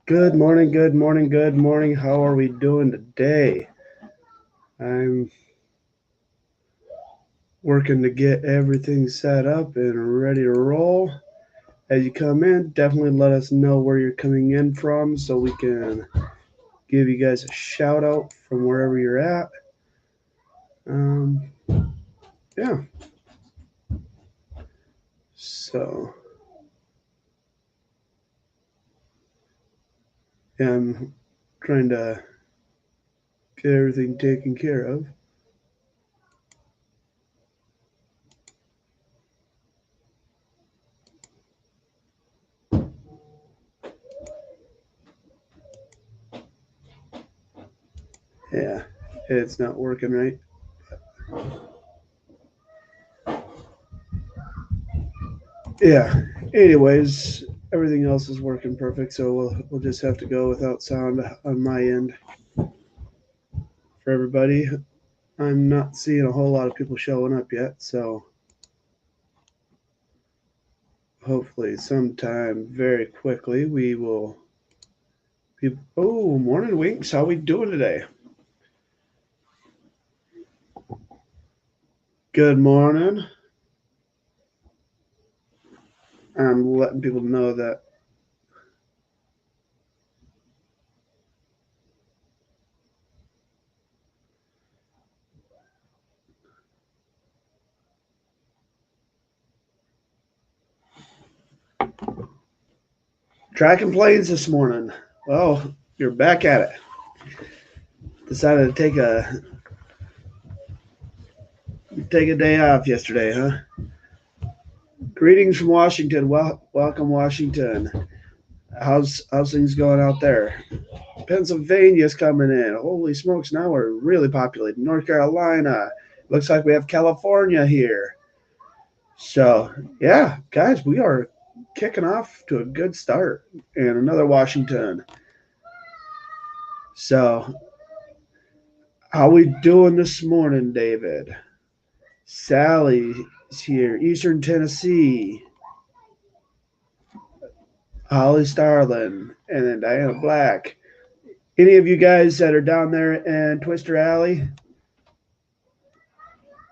Good morning, good morning, good morning. How are we doing today? I'm working to get everything set up and ready to roll. As you come in, definitely let us know where you're coming in from so we can give you guys a shout out from wherever you're at. Um, yeah, so yeah, I'm trying to get everything taken care of. Yeah, it's not working right. Yeah. Anyways, everything else is working perfect, so we'll just have to go without sound on my end for everybody. I'm not seeing a whole lot of people showing up yet, so hopefully sometime very quickly we will be. Oh, morning, Winks. How we doing today? Good morning. I'm letting people know that tracking planes this morning. Well, you're back at it. Decided to take a day off yesterday, huh? Greetings from Washington. Welcome, Washington. How's things going out there? Pennsylvania's coming in. Holy smokes! Now we're really populated. North Carolina. Looks like we have California here. So yeah, guys, we are kicking off to a good start. And another Washington. So how we doing this morning, David? Sally's here. Eastern Tennessee. Holly Starlin, and then Diana Black. Any of you guys that are down there in Twister Alley,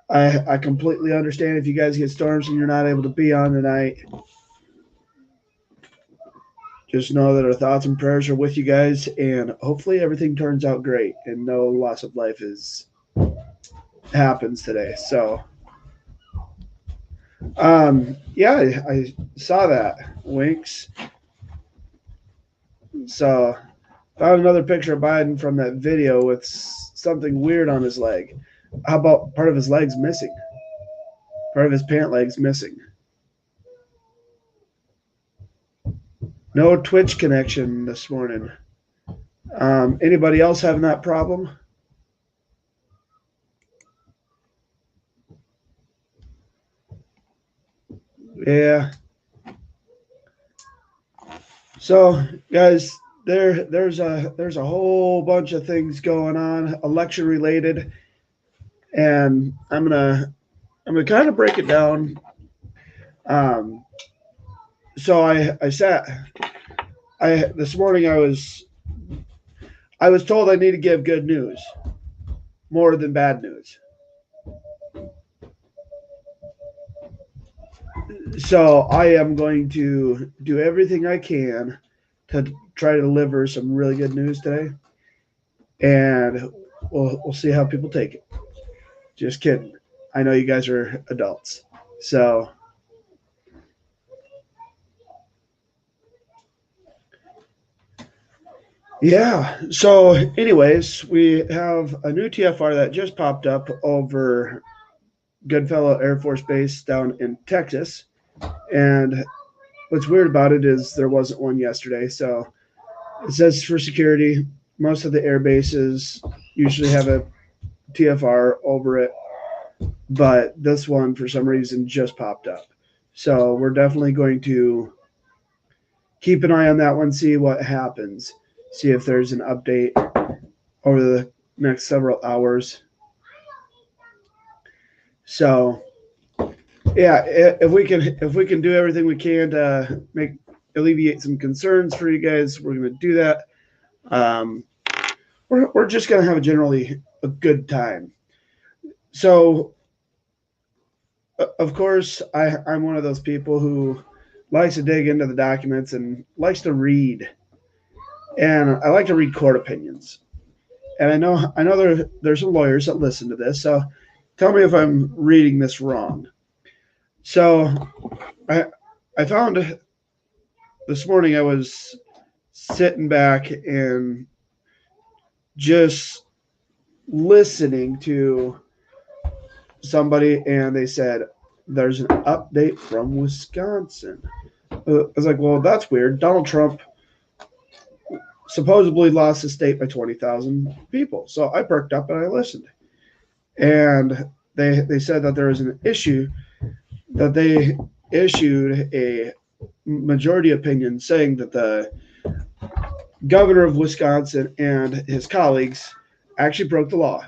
I completely understand if you guys get storms and you're not able to be on tonight. Just know that our thoughts and prayers are with you guys, and hopefully everything turns out great and no loss of life is happens today. So, yeah, I saw that, Winks. So, found another picture of Biden from that video with something weird on his leg. How about part of his leg's missing? Part of his pant leg's missing. No Twitch connection this morning. Anybody else having that problem? Yeah. So, guys, there's a whole bunch of things going on, election related, and I'm gonna kind of break it down. Um, so I sat I this morning I was told I need to give good news more than bad news. So I am going to do everything I can to try to deliver some really good news today, and we'll see how people take it. Just kidding. I know you guys are adults, so yeah. So, anyways, we have a new TFR that just popped up over Goodfellow Air Force Base down in Texas, and what's weird about it is there wasn't one yesterday. So it says for security, most of the air bases usually have a TFR over it, but this one for some reason just popped up. So we're definitely going to keep an eye on that one, see what happens, see if there's an update over the next several hours. So yeah, if we can do everything we can to make alleviate some concerns for you guys. We're going to do that. We're just going to have generally a good time. So, of course, I'm one of those people who likes to dig into the documents and likes to read. And I like to read court opinions. And I know there's some lawyers that listen to this, so tell me if I'm reading this wrong. So I found this morning I was sitting back and just listening to somebody, and they said there's an update from Wisconsin. I was like, well, that's weird. Donald Trump supposedly lost the state by 20,000 people. So I perked up and I listened. And they said that there was an issue, that they issued a majority opinion saying that the governor of Wisconsin and his colleagues actually broke the law.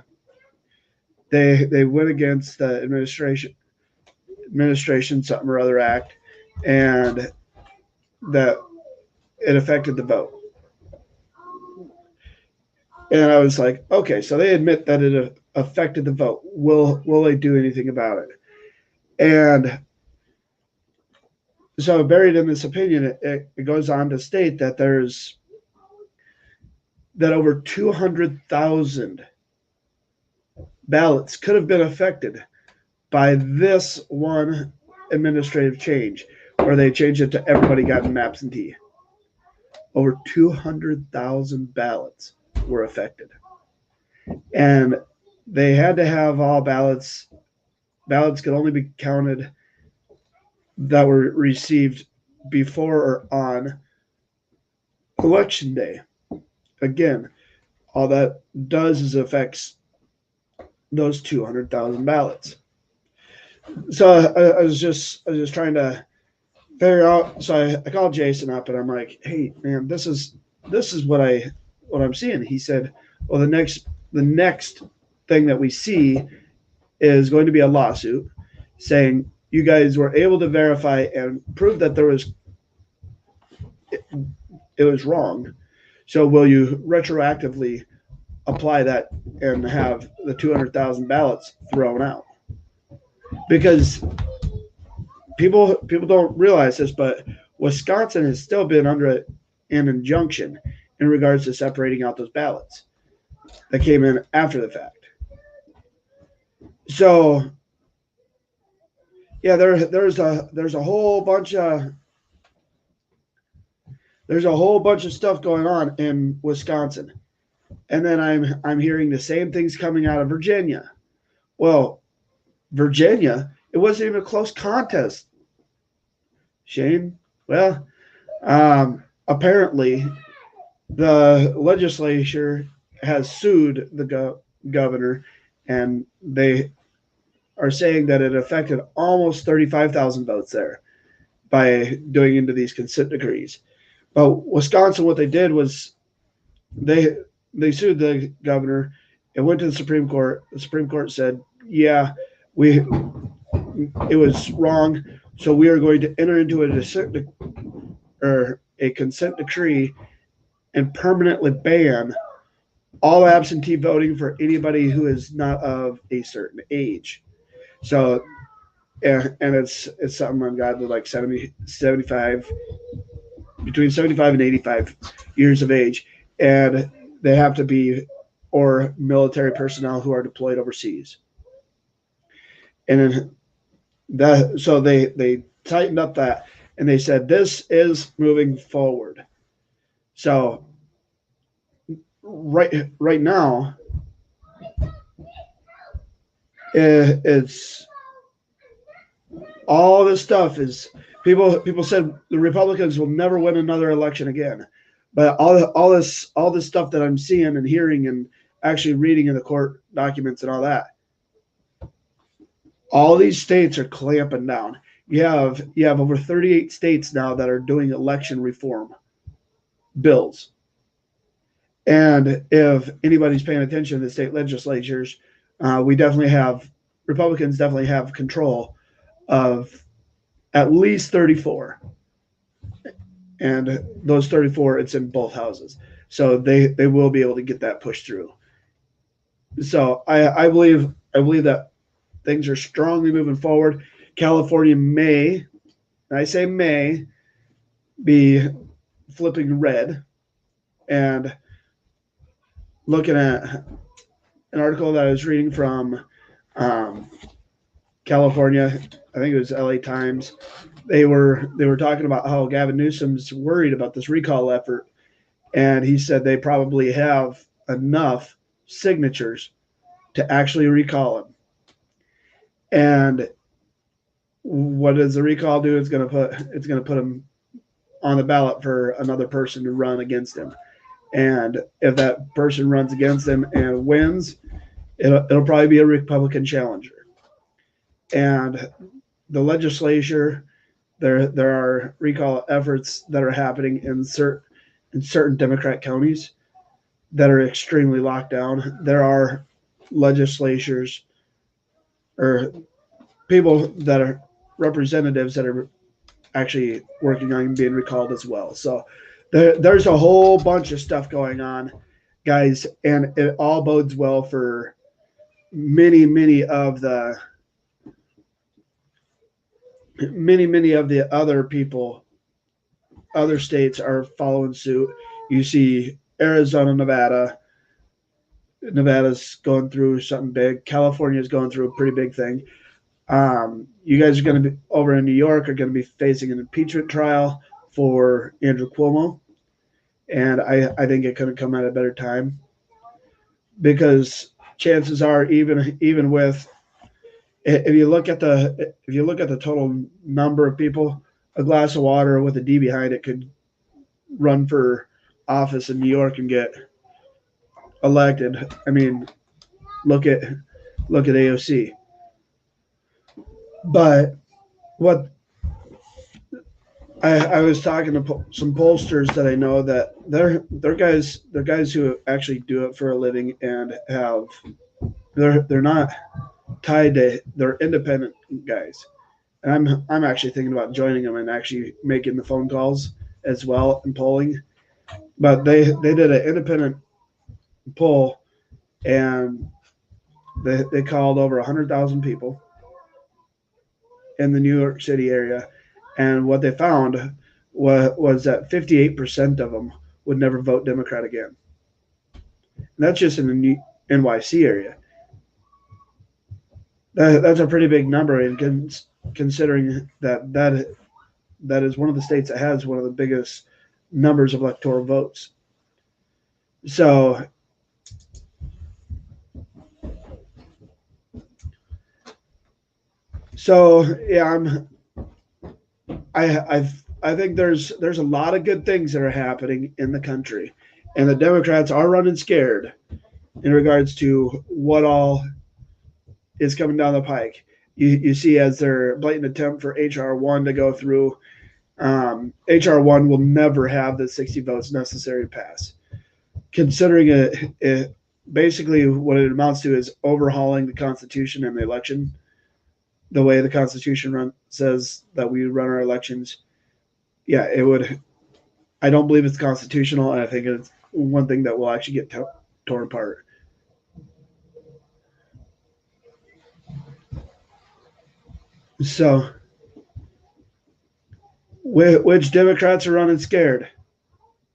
They went against the administration something or other act, and that it affected the vote. And I was like, okay, so they admit that it affected the vote. Will they do anything about it? And so buried in this opinion, it goes on to state that that over 200,000 ballots could have been affected by this one administrative change, where they changed it to everybody got an absentee. Over 200,000 ballots were affected. And they had to have all ballots. Ballots could only be counted that were received before or on election day. Again, all that does is affects those 200,000 ballots. So I was just trying to figure out. So I called Jason up and I'm like, hey man, this is what I'm seeing. He said, well, the next thing that we see is going to be a lawsuit saying you guys were able to verify and prove that it was wrong. So will you retroactively apply that and have the 200,000 ballots thrown out? Because people don't realize this, but Wisconsin has still been under an injunction in regards to separating out those ballots that came in after the fact. So yeah, there's a whole bunch of stuff going on in Wisconsin. And then I'm hearing the same things coming out of Virginia. Well, Virginia, it wasn't even a close contest, Shane. Well, apparently the legislature has sued the governor, and they are saying that it affected almost 35,000 votes there by doing into these consent decrees. But Wisconsin, what they did was they sued the governor. It went to the Supreme Court. The Supreme Court said, yeah, it was wrong. So we are going to enter into a consent decree and permanently ban all absentee voting for anybody who is not of a certain age. So, and it's something ungodly, like 75, between 75 and 85 years of age. And they have to be, or military personnel who are deployed overseas. And then so they tightened up that, and they said this is moving forward. So right now, it's all this stuff is people said the Republicans will never win another election again, but all this stuff that I'm seeing and hearing and actually reading in the court documents and all that, all these states are clamping down. You have over 38 states now that are doing election reform bills. And if anybody's paying attention to the state legislatures, Republicans definitely have control of at least 34. and those 34, it's in both houses. So they will be able to get that pushed through. So I believe that things are strongly moving forward. California may, and I say may, be flipping red. And looking at an article that I was reading from um, California, I think it was LA Times. They were talking about how Gavin Newsom's worried about this recall effort, and he said they probably have enough signatures to actually recall him. And what does the recall do? It's going to put him on the ballot for another person to run against him. And if that person runs against him and wins, it'll probably be a Republican challenger. And the legislature, there are recall efforts that are happening in certain Democrat counties that are extremely locked down. There are legislatures or people that are representatives that are actually working on being recalled as well. So there's a whole bunch of stuff going on, guys, and it all bodes well for many of the other people. Other states are following suit. You see Arizona, Nevada's going through something big. California's going through a pretty big thing. You guys are going to be over in New York are going to be facing an impeachment trial for Andrew Cuomo, and I think it couldn't come at a better time, because chances are, even with, if you look at the total number of people, a glass of water with a D behind it could run for office in New York and get elected. I mean, look at AOC. But what I was talking to some pollsters that I know, that they're guys who actually do it for a living, and they're not tied to, they're independent guys. And I'm actually thinking about joining them and actually making the phone calls as well and polling. But they did an independent poll, and they called over 100,000 people in the New York City area, and what they found was that 58% of them would never vote Democrat again. And that's just in the NYC area. That's a pretty big number, and considering that is one of the states that has one of the biggest numbers of electoral votes. So yeah, I think there's a lot of good things that are happening in the country, and the Democrats are running scared in regards to what all is coming down the pike. You see, as their blatant attempt for HR1 to go through, HR1 will never have the 60 votes necessary to pass. Considering it basically what it amounts to is overhauling the Constitution and the election, the way the Constitution says that we run our elections. Yeah, it would. I don't believe it's constitutional, and I think it's one thing that will actually get torn apart. So, which Democrats are running scared?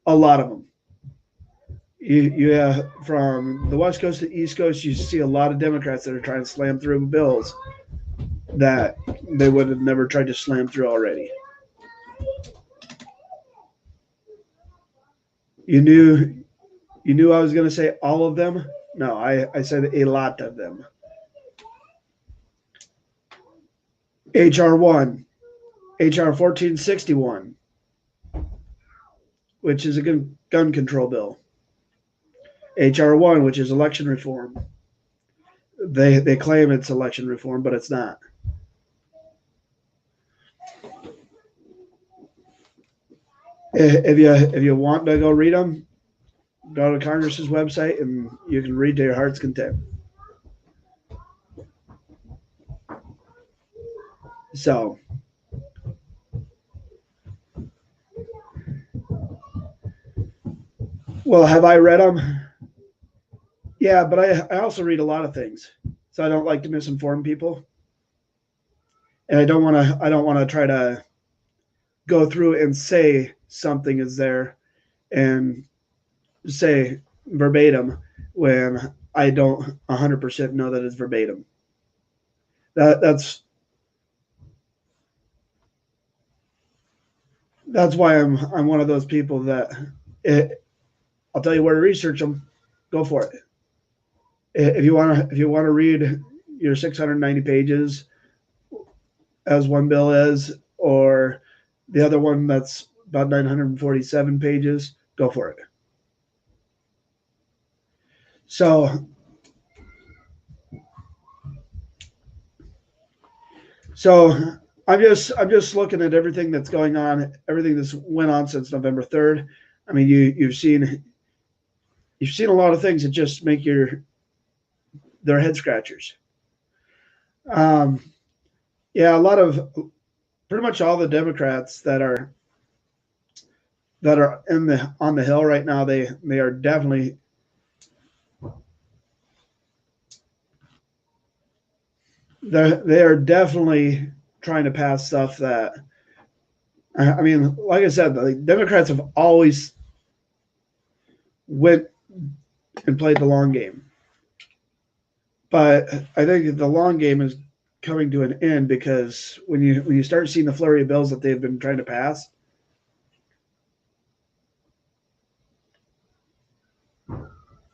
A lot of them. You have, from the West Coast to the East Coast, you see a lot of Democrats that are trying to slam through bills that they would have never tried to slam through already. You knew I was going to say all of them. No, I said a lot of them. HR1, HR 1461, which is a gun control bill. HR1, which is election reform. They claim it's election reform, but it's not. If you want to go read them, go to Congress's website and you can read to your heart's content. So Well, have I read them? Yeah, but I also read a lot of things, so I don't like to misinform people, and I don't want to try to go through and say something is there and say verbatim when I don't 100% know that it's verbatim. That's why I'm one of those people that I'll tell you where to research them. Go for it. If you want to read your 690 pages as one bill is, or the other one that's about 947 pages, go for it. So so I'm just looking at everything that's going on, everything that's went on since November 3rd. I mean, you've seen a lot of things that just make their head scratchers. Um, yeah, a lot of pretty much all the Democrats that are in the on the hill right now, they are definitely they are definitely trying to pass stuff that I mean, like I said, the Democrats have always went and played the long game, but I think the long game is coming to an end because when you start seeing the flurry of bills that they've been trying to pass,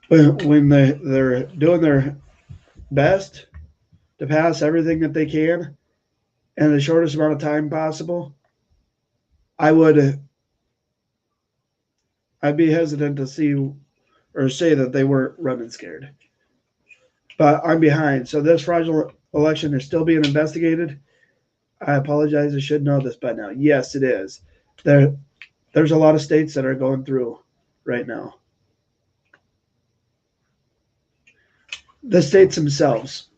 when they're doing their best to pass everything that they can in the shortest amount of time possible, I would I'd be hesitant to see or say that they weren't running scared. But I'm behind. So this fraudulent election is still being investigated. I apologize. I should know this by now. Yes, it is. There, there's a lot of states that are going through right now. The states themselves: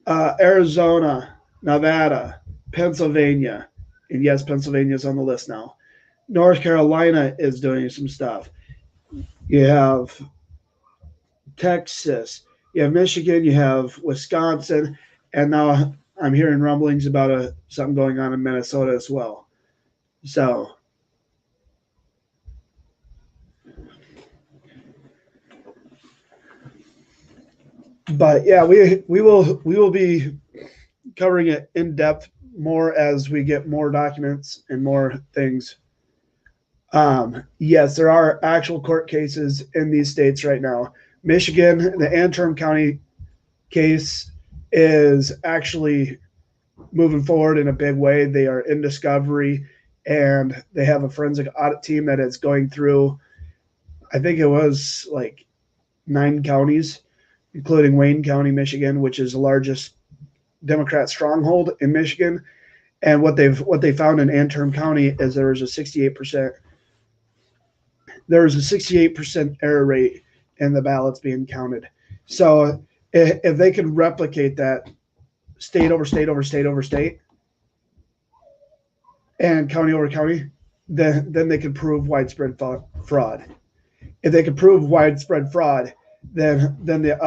Arizona, Nevada, Pennsylvania, and yes, Pennsylvania is on the list now. North Carolina is doing some stuff. You have Texas, you have Michigan, you have Wisconsin, and now I'm hearing rumblings about something going on in Minnesota as well. So, but yeah, we will be covering it in depth more as we get more documents and more things. Yes, there are actual court cases in these states right now. Michigan, the Antrim County case is actually moving forward in a big way. They are in discovery and they have a forensic audit team that is going through, I think it was like 9 counties, including Wayne County, Michigan, which is the largest Democrat stronghold in Michigan. And what they found in Antrim County is there was a 68% error rate in the ballots being counted. So if they could replicate that state over state over state over state and county over county, then they could prove widespread fraud. If they could prove widespread fraud, then the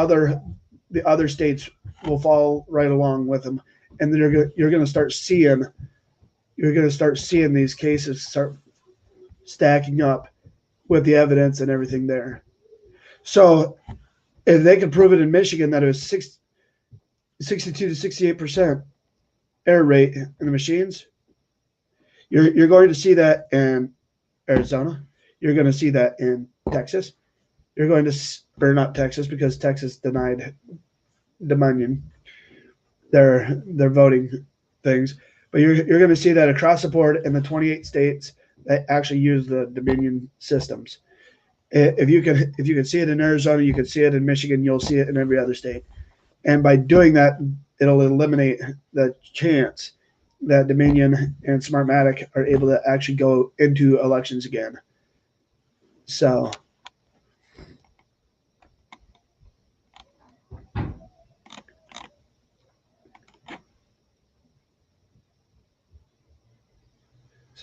other states will fall right along with them, and then you're going to start seeing these cases start stacking up with the evidence and everything there. So if they could prove it in Michigan that it was 62 to 68% error rate in the machines, you're going to see that in Arizona. You're going to see that in Texas. You're going to, or not Texas, because Texas denied Dominion their voting things. But you're going to see that across the board in the 28 states that actually use the Dominion systems. If you can see it in Arizona, you can see it in Michigan. You'll see it in every other state. And by doing that, it'll eliminate the chance that Dominion and Smartmatic are able to actually go into elections again. So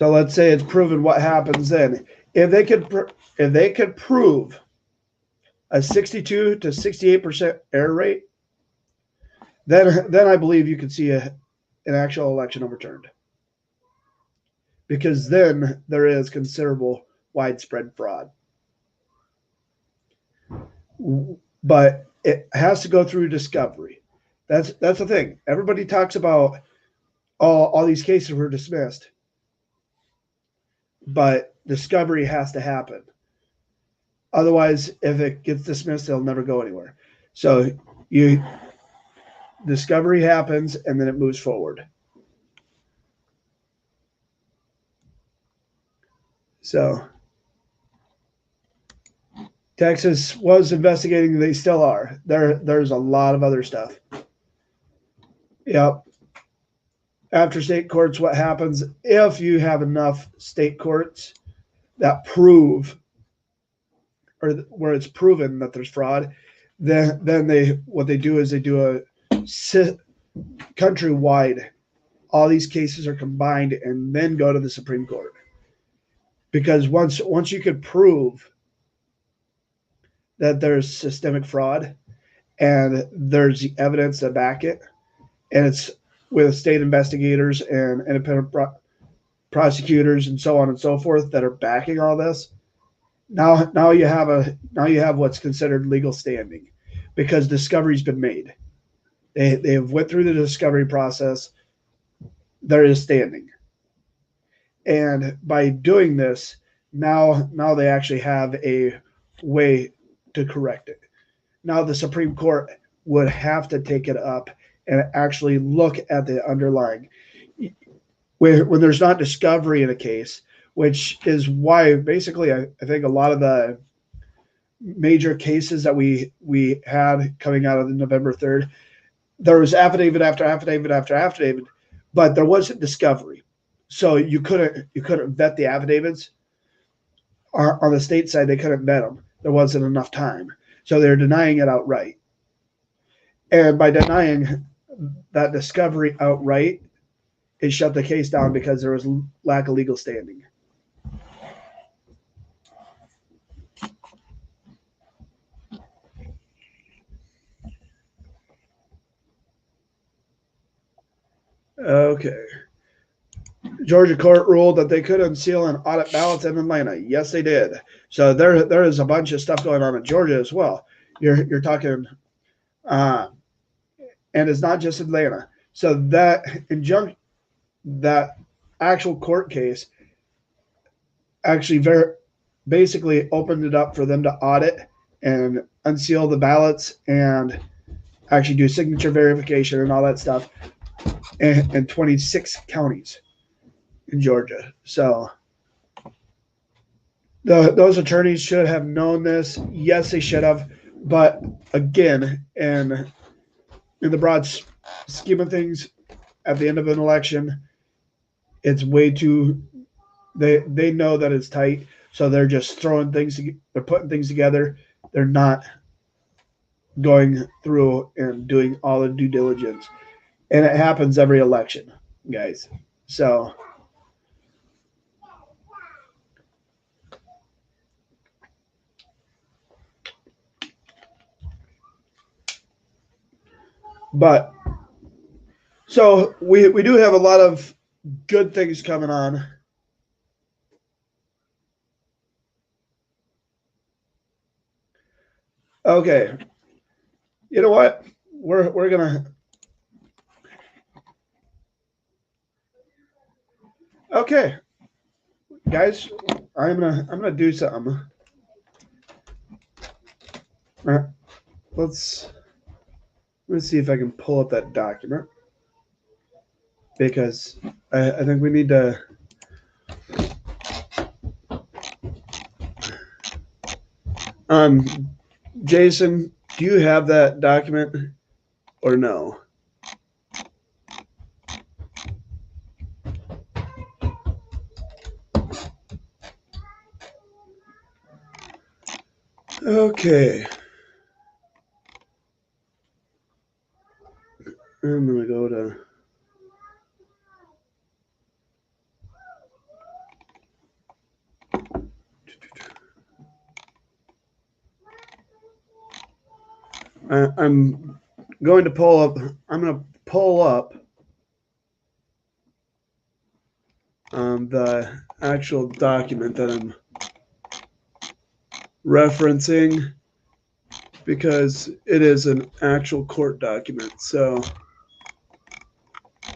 So let's say it's proven. What happens then? If they could prove a 62 to 68% error rate, then I believe you could see an actual election overturned, because then there is considerable widespread fraud. But it has to go through discovery. That's the thing. Everybody talks about all these cases were dismissed, but discovery has to happen. Otherwise, if it gets dismissed, it'll never go anywhere. So discovery happens and then it moves forward. So Texas was investigating. They still are. There's a lot of other stuff. Yep. After state courts, what happens if you have enough state courts that prove, or where it's proven that there's fraud, then what they do is they do a countrywide. All these cases are combined and then go to the Supreme Court. Because once you could prove that there's systemic fraud and there's the evidence to back it, and it's with state investigators and independent prosecutors and so on and so forth that are backing all this, now you have what's considered legal standing, because discovery's been made. They have went through the discovery process. There is standing, and by doing this, now they actually have a way to correct it. Now the Supreme Court would have to take it up and actually look at the underlying. When there's not discovery in a case, which is why basically I think a lot of the major cases that we had coming out of the November 3rd, there was affidavit after affidavit after affidavit, but there wasn't discovery. So you couldn't vet the affidavits. On the state side, they couldn't vet them. There wasn't enough time. So they're denying it outright. And by denying that discovery outright, it shut the case down because there was lack of legal standing. Okay. Georgia court ruled that they could unseal and audit ballots in Atlanta. Yes, they did. So there is a bunch of stuff going on in Georgia as well. You're talking, and it's not just Atlanta. So that actual court case actually basically opened it up for them to audit and unseal the ballots and actually do signature verification and all that stuff in 26 counties in Georgia. So those attorneys should have known this. Yes, they should have. But again, in the broad scheme of things, at the end of an election, it's way too. They know that it's tight, so they're just throwing things. They're putting things together. They're not going through and doing all the due diligence, and it happens every election, guys. So. But so we do have a lot of good things coming on. Okay. You know what? We're gonna. Okay, guys, I'm gonna do something. Let's see if I can pull up that document, because I think we need to. Jason, do you have that document or no? Okay. I'm gonna go to. I'm going to pull up. I'm going to pull up the actual document that I'm referencing, because it is an actual court document. So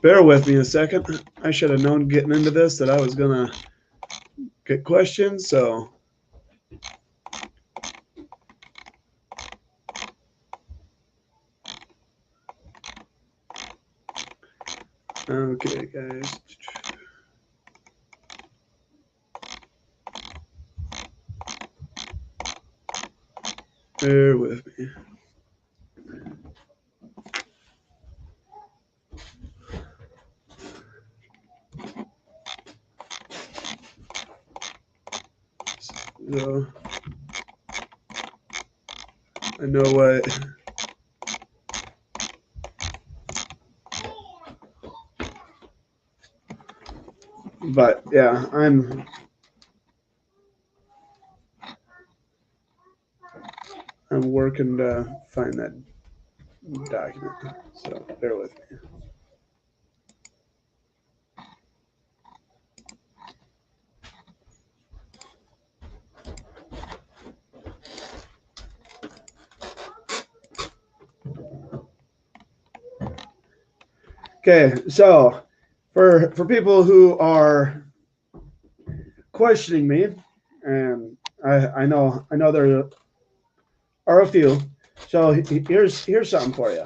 bear with me a second. I should have known getting into this that I was going to get questions. So okay, guys. Bear with me. So I know what. But yeah, I'm working to find that document. So bear with me. Okay, so for people who are questioning me, and I know there are a few. So here's something for you.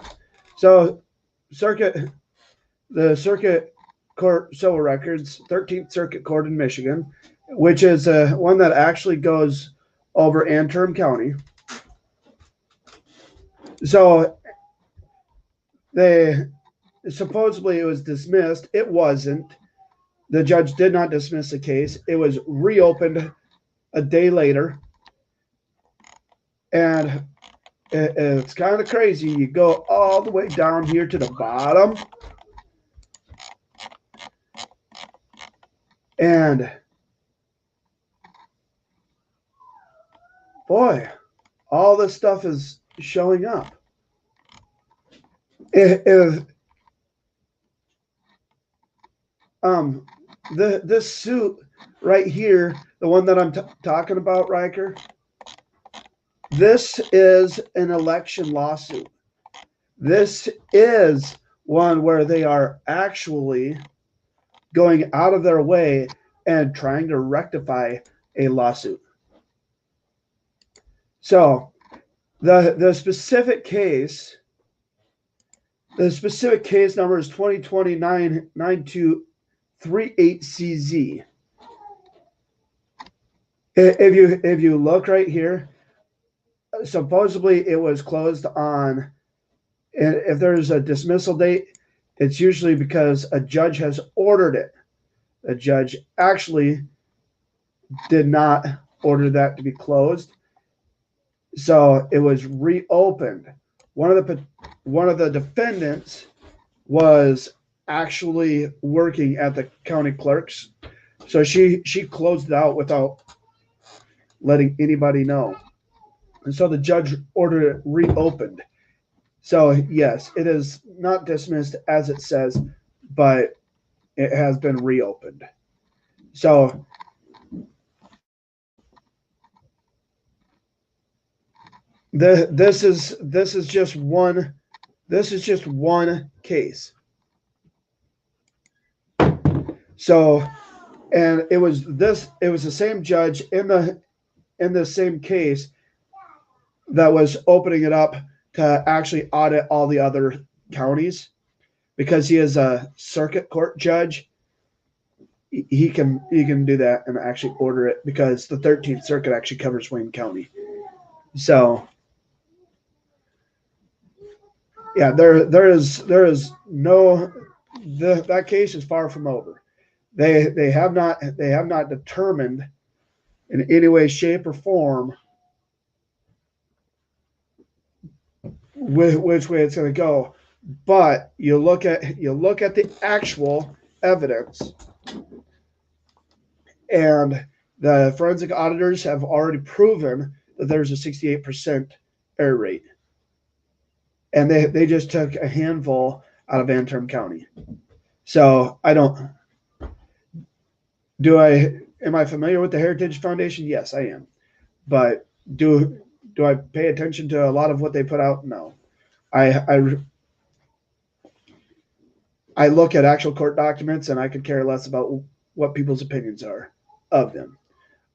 So the Circuit Court Civil Records, 13th Circuit Court in Michigan, which is one that actually goes over Antrim County. So they supposedly it was dismissed. It wasn't. The judge did not dismiss the case. It was reopened a day later, and it's kind of crazy. You go all the way down here to the bottom, and boy, all this stuff is showing up. If this suit right here, the one that I'm talking about, Riker, this is an election lawsuit. This is one where they are actually going out of their way and trying to rectify a lawsuit. So the specific case number is 2020-9238CZ. If you look right here, supposedly it was closed on, and if there's a dismissal date, it's usually because a judge has ordered it. A judge actually did not order that to be closed, so it was reopened. One of the defendants was actually working at the county clerk's, so she closed it out without letting anybody know, and so the judge ordered it reopened. So yes, it is not dismissed as it says, but it has been reopened. So this is just one case. So, and it was the same judge in the same case that was opening it up to actually audit all the other counties, because he is a circuit court judge. He can do that and actually order it, because the 13th Circuit actually covers Wayne County. So yeah, there is no, that case is far from over. They have not determined in any way, shape, or form which way it's going to go. But you look at the actual evidence, and the forensic auditors have already proven that there's a 68% error rate. and they just took a handful out of Antrim County. So I don't. Am I familiar with the Heritage Foundation? Yes, I am. But do I pay attention to a lot of what they put out? No. I look at actual court documents and I could care less about what people's opinions are of them.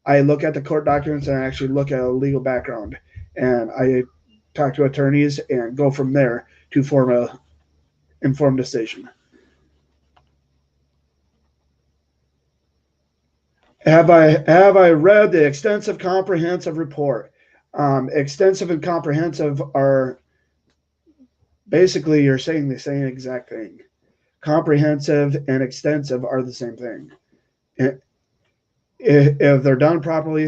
I look at the court documents and I actually look at a legal background, and I talk to attorneys and go from there to form a informed decision. Have I read the extensive comprehensive report? Extensive and comprehensive are basically, you're saying the same exact thing. Comprehensive and extensive are the same thing. If they're done properly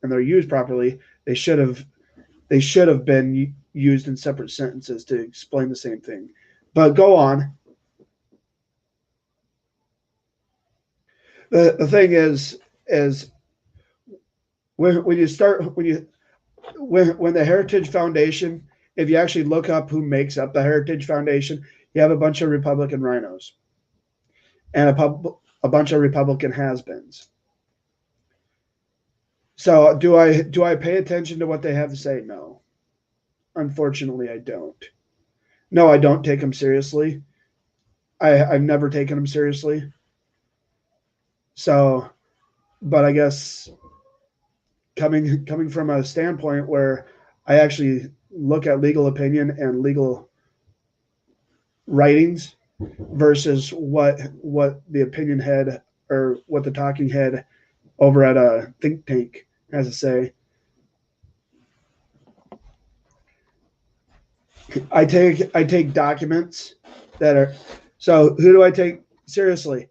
and they're used properly, they should have been used in separate sentences to explain the same thing. But go on. The thing is when the Heritage Foundation, if you actually look up who makes up the Heritage Foundation, you have a bunch of Republican rhinos and a bunch of Republican has-beens. So do I pay attention to what they have to say? No. Unfortunately, I don't. No, I don't take them seriously. I've never taken them seriously. So, but I guess coming from a standpoint where I actually look at legal opinion and legal writings versus what the opinion head or what the talking head over at a think tank has to say. I take documents that are, so who do I take seriously?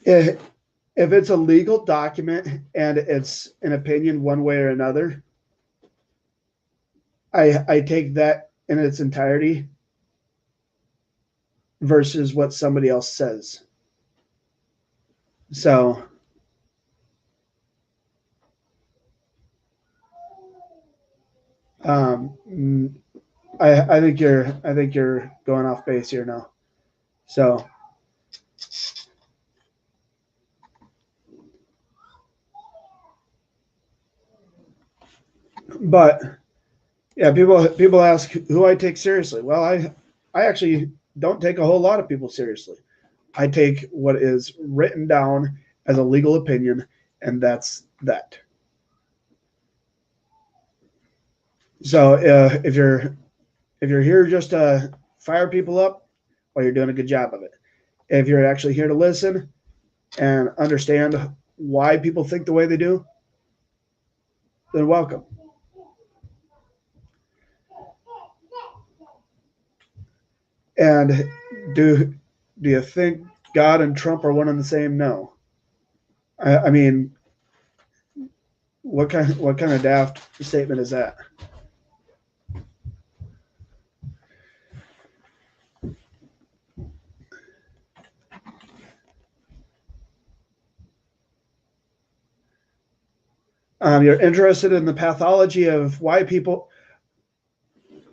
If it's a legal document and it's an opinion one way or another, I take that in its entirety versus what somebody else says. So I think you're going off base here now. So but yeah, people ask who I take seriously. Well, I actually don't take a whole lot of people seriously. I take what is written down as a legal opinion, and that's that. So if you're here just to fire people up, well, you're doing a good job of it. If you're actually here to listen and understand why people think the way they do, then welcome. And do you think God and Trump are one and the same? No. I mean, what kind of daft statement is that? You're interested in the pathology of why people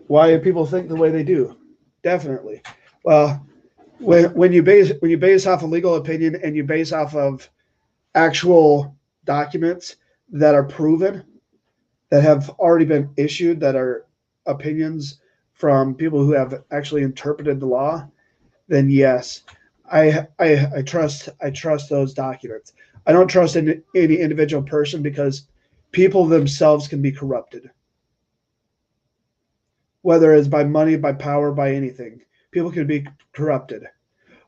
think the way they do. Definitely. Well, when you base off a legal opinion and you base off of actual documents that are proven, that have already been issued, that are opinions from people who have actually interpreted the law, then yes, I trust those documents. I don't trust any individual person because people themselves can be corrupted, whether it's by money, by power, by anything. People can be corrupted.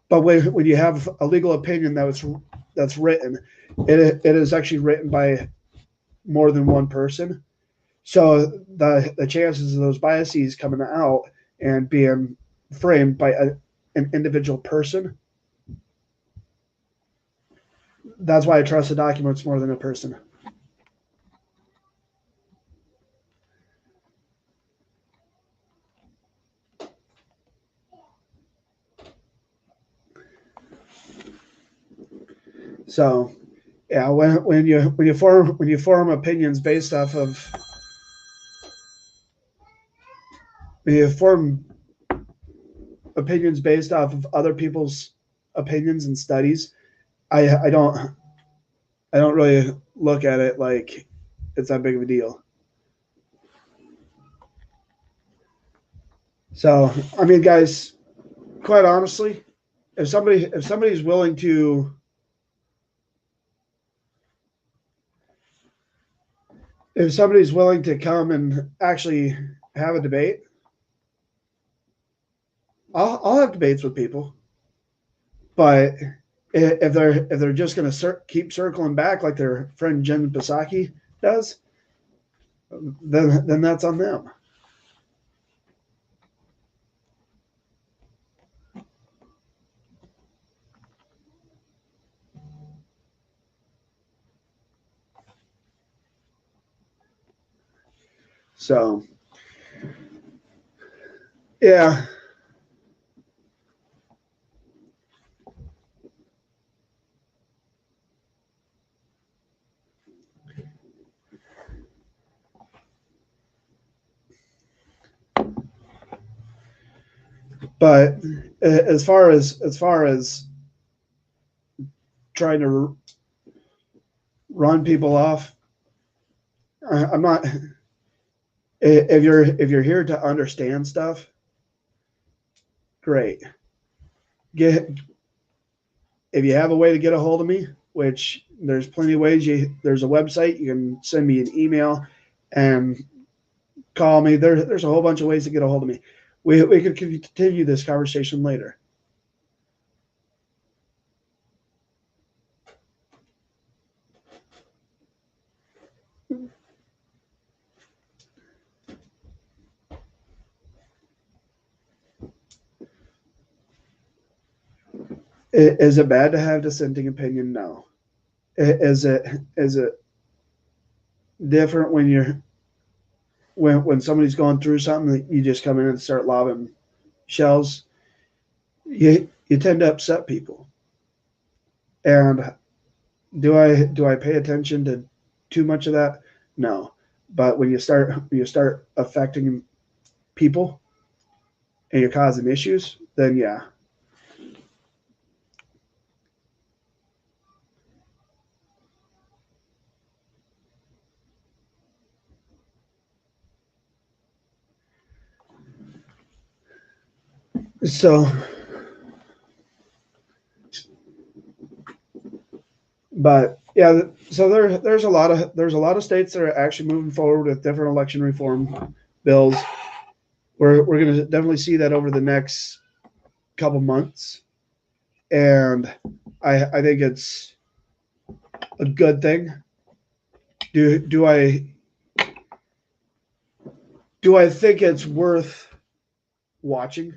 But when you have a legal opinion that's written, it is actually written by more than one person. So the chances of those biases coming out and being framed by an individual person, that's why I trust the documents more than a person. So yeah, when you form opinions based off of we form opinions based off of other people's opinions and studies. I don't really look at it like it's that big of a deal. So I mean, guys, quite honestly, if somebody's willing to come and actually have a debate, I'll have debates with people. But if they're just going to keep circling back like their friend Jen Psaki does, then that's on them. So, yeah. But as far as trying to run people off, I'm not. If you're here to understand stuff, great. Get If you have a way to get a hold of me, which there's plenty of ways. There's a website. You can send me an email and call me. There's a whole bunch of ways to get a hold of me. We could continue this conversation later. Is it bad to have dissenting opinion? No. Is it different when when somebody's going through something that you just come in and start lobbing shells? You tend to upset people. And do I pay attention to too much of that? No. But when you start affecting people and you're causing issues, then yeah. So, but yeah, so there's a lot of states that are actually moving forward with different election reform bills. We're going to definitely see that over the next couple months, and I think it's a good thing. Do I think it's worth watching?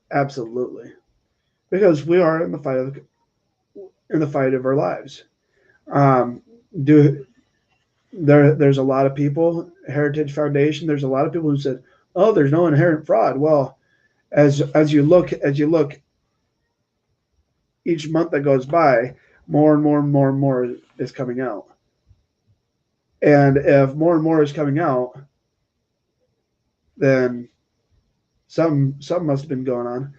Absolutely, because we are in the fight of our lives. Um, do there's a lot of people, Heritage Foundation. There's a lot of people who said, "Oh, there's no inherent fraud." Well, as you look each month that goes by, more and more and more and more is coming out. And if more and more is coming out, then something must have been going on.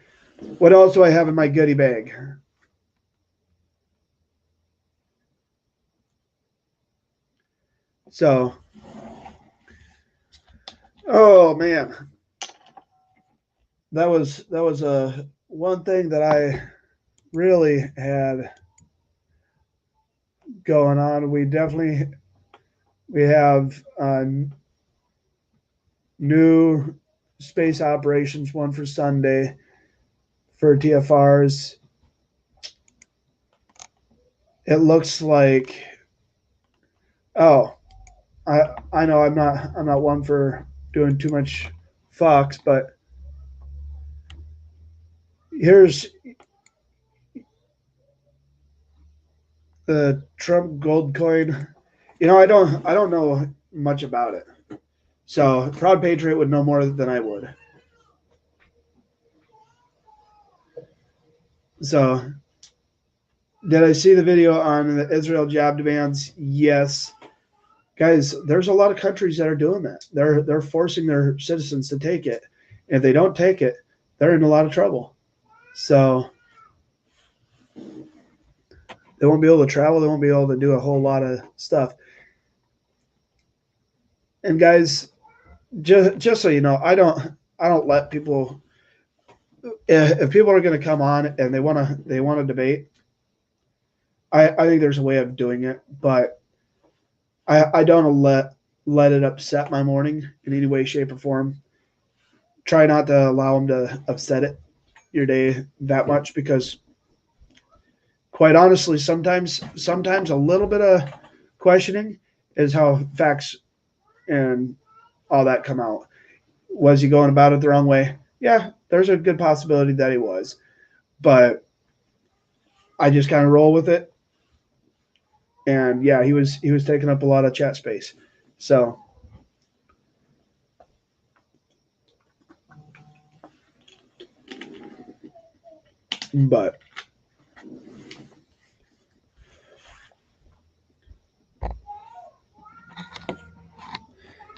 What else do I have in my goodie bag? So, oh man, that was a one thing that I really had going on. We have new space operations, one for Sunday for TFRs. It looks like, oh, I know I'm not one for doing too much Fox, but here's the Trump gold coin. I don't know much about it. So Proud Patriot would know more than I would. So did I see the video on the Israel job demands? Yes. Guys, there's a lot of countries that are doing that. They're forcing their citizens to take it. If they don't take it, they're in a lot of trouble. So they won't be able to travel. They won't be able to do a whole lot of stuff. And guys, just so you know, I don't let people. If people are going to come on and they want to debate, I think there's a way of doing it, but I don't let it upset my morning in any way, shape, or form. Try not to allow them to upset your day that much, because quite honestly, sometimes a little bit of questioning is how facts and all that come out. Was he going about it the wrong way? Yeah, there's a good possibility that he was, but I just kind of roll with it. And yeah, he was taking up a lot of chat space. So, but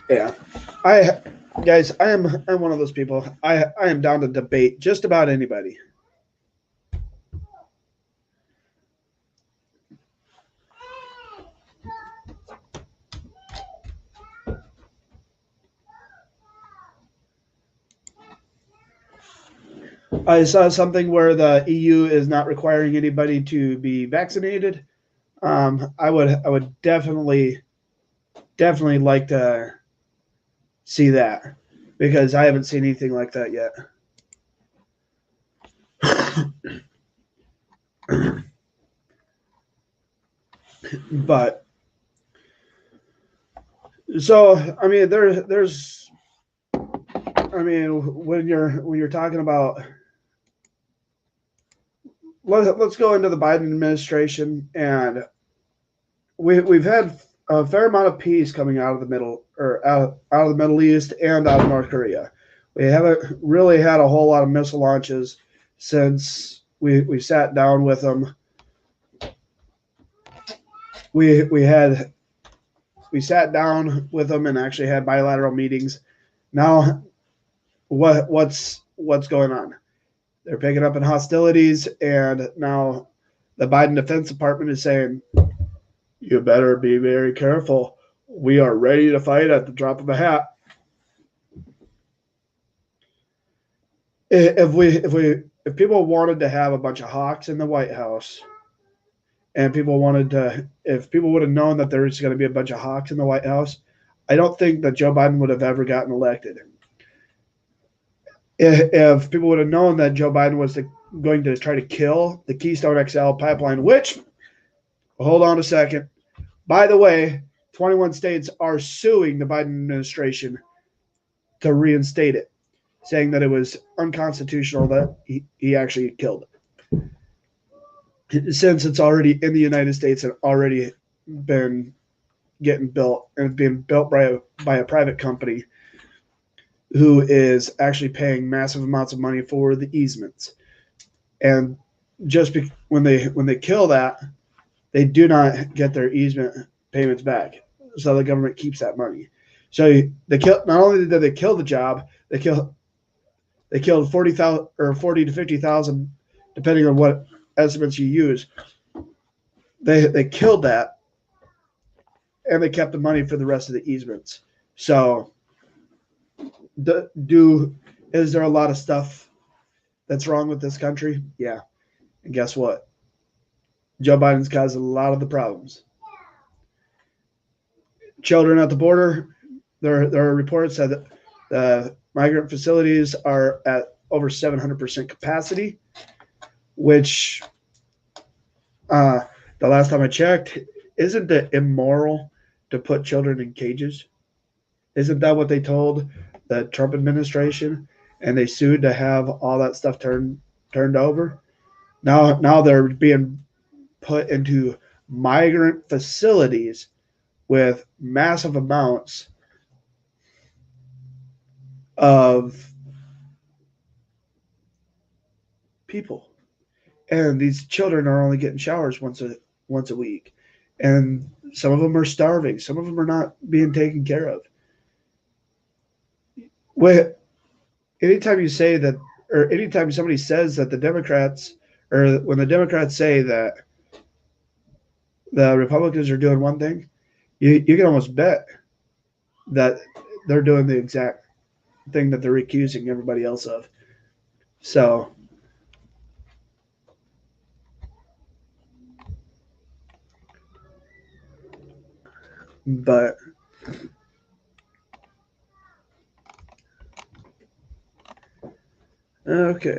yeah, I guys, I'm one of those people. I am down to debate just about anybody. I saw something where the EU is not requiring anybody to be vaccinated. I would definitely like to see that, because I haven't seen anything like that yet. But so I mean, there's I mean, when you're talking about, let's go into the Biden administration, and we've had a fair amount of peace coming out of the out of the Middle East and out of North Korea. We haven't really had a whole lot of missile launches since we sat down with them. We sat down with them and actually had bilateral meetings. Now, what's going on? They're picking up in hostilities, and now the Biden Defense Department is saying, "You better be very careful. We are ready to fight at the drop of a hat." If people wanted to have a bunch of hawks in the White House, and if people would have known that there was going to be a bunch of hawks in the White House, I don't think that Joe Biden would have ever gotten elected. If people would have known that Joe Biden was going to try to kill the Keystone XL pipeline, which, hold on a second, by the way, 21 states are suing the Biden administration to reinstate it, saying that it was unconstitutional that he actually killed it, since it's already in the United States and already been getting built, and it's being built by a private company who is actually paying massive amounts of money for the easements. And when they kill that, they do not get their easement payments back. So the government keeps that money. So not only did they kill the job, they killed 40,000 or 40 to 50,000, depending on what estimates you use. They killed that, and they kept the money for the rest of the easements. So, is there a lot of stuff that's wrong with this country? Yeah. And guess what? Joe Biden's caused a lot of the problems. Children at the border, there are reports that the migrant facilities are at over 700% capacity, which the last time I checked, isn't it immoral to put children in cages? Isn't that what they told the Trump administration? And they sued to have all that stuff turned over. Now they're being put into migrant facilities with massive amounts of people, and these children are only getting showers once a week, and some of them are starving. Some of them are not being taken care of. When, anytime you say that, or anytime somebody says that the Democrats, or when the Democrats say that the Republicans are doing one thing, you can almost bet that they're doing the exact thing that they're accusing everybody else of. So, but okay.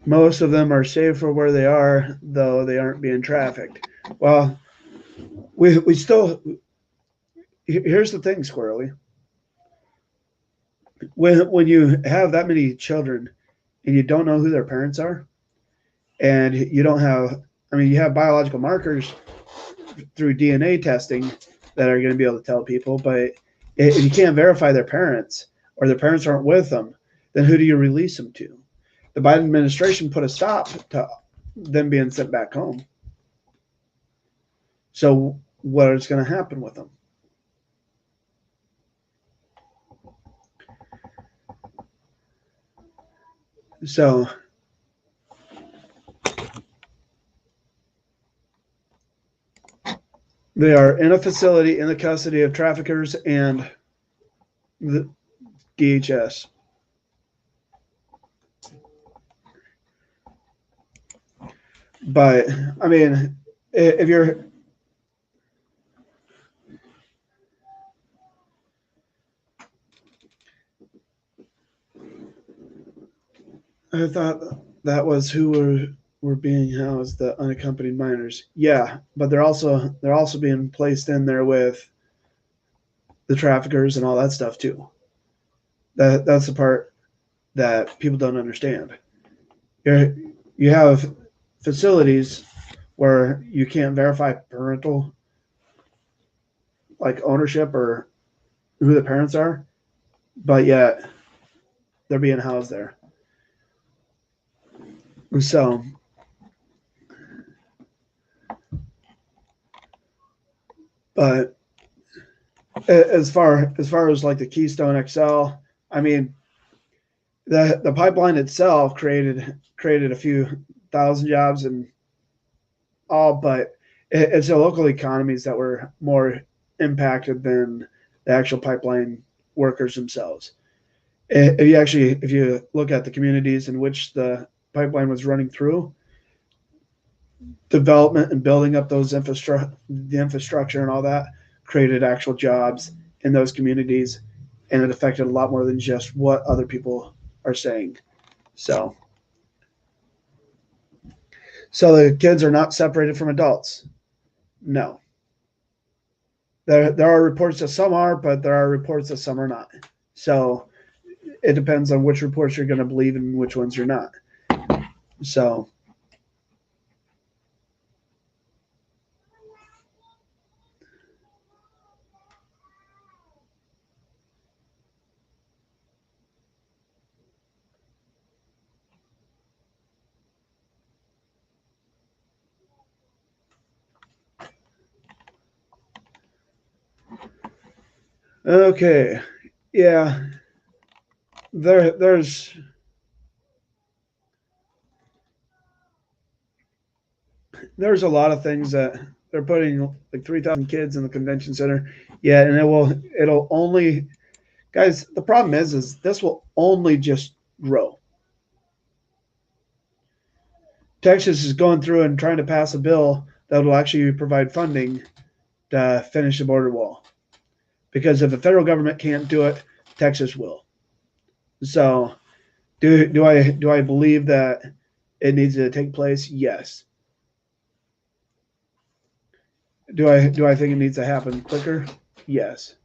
Most of them are safe for where they are, though they aren't being trafficked. Well, we still. Here's the thing, Squirrely. When you have that many children and you don't know who their parents are, and you don't have, I mean, you have biological markers through DNA testing that are going to be able to tell people, but if you can't verify their parents or their parents aren't with them, then who do you release them to? The Biden administration put a stop to them being sent back home. So what is going to happen with them? So they are in a facility in the custody of traffickers and the DHS. But I mean, if you're, I thought that was who were being housed, the unaccompanied minors. Yeah, but they're also being placed in there with the traffickers and all that stuff too. That's the part that people don't understand. You have facilities where you can't verify parental like ownership or who the parents are, but yet they're being housed there. So, but as far as like the Keystone XL, I mean, the pipeline itself created a few thousand jobs and all, but it's the local economies that were more impacted than the actual pipeline workers themselves. If you look at the communities in which the pipeline was running through, development and building up the infrastructure and all that created actual jobs in those communities, and it affected a lot more than just what other people are saying. So, so the kids are not separated from adults. No, there are reports that some are, but there are reports that some are not. So it depends on which reports you're going to believe and which ones you're not. So, okay, yeah, there's a lot of things that they're putting like 3,000 kids in the convention center. Yeah, and it'll only, guys. The problem is this will only just grow. Texas is going through and trying to pass a bill that will actually provide funding to finish the border wall. Because if the federal government can't do it, Texas will. So, do I believe that it needs to take place? Yes. Do I think it needs to happen quicker? Yes.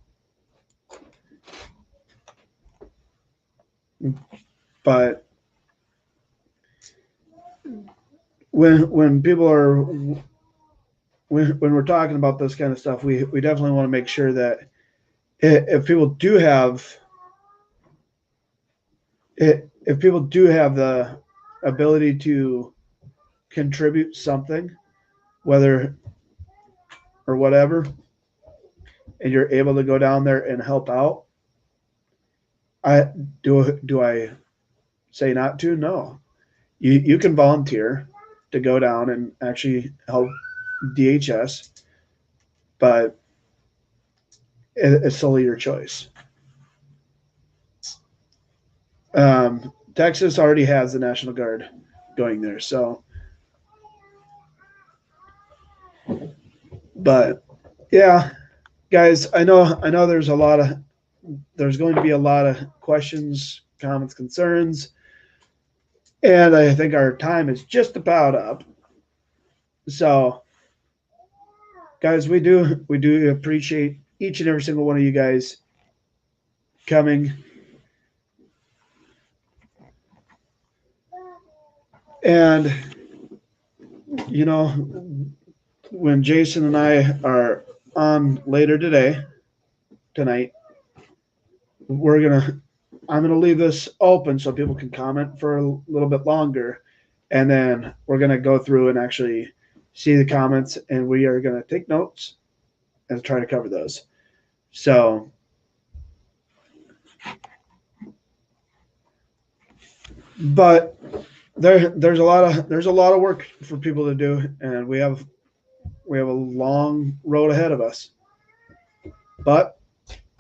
But when people are when we're talking about this kind of stuff, we definitely want to make sure that if people do have if people do have the ability to contribute something, whether or whatever, and you're able to go down there and help out, I do I say not to? No. You can volunteer to go down and actually help DHS, but it's solely your choice. Texas already has the National Guard going there, so. But yeah, guys, I know there's going to be a lot of questions, comments, concerns, and I think our time is just about up. So, guys, we do appreciate each and every single one of you guys coming. And you know, when Jason and I are on later tonight, I'm gonna leave this open so people can comment for a little bit longer, and then we're gonna go through and actually see the comments, and we are gonna take notes and try to cover those. So, but there's a lot of work for people to do, and we have a long road ahead of us. But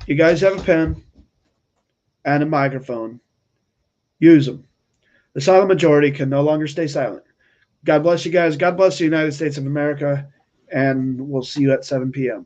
you guys have a pen and a microphone. Use them. The silent majority can no longer stay silent. God bless you guys. God bless the United States of America. And we'll see you at 7 p.m.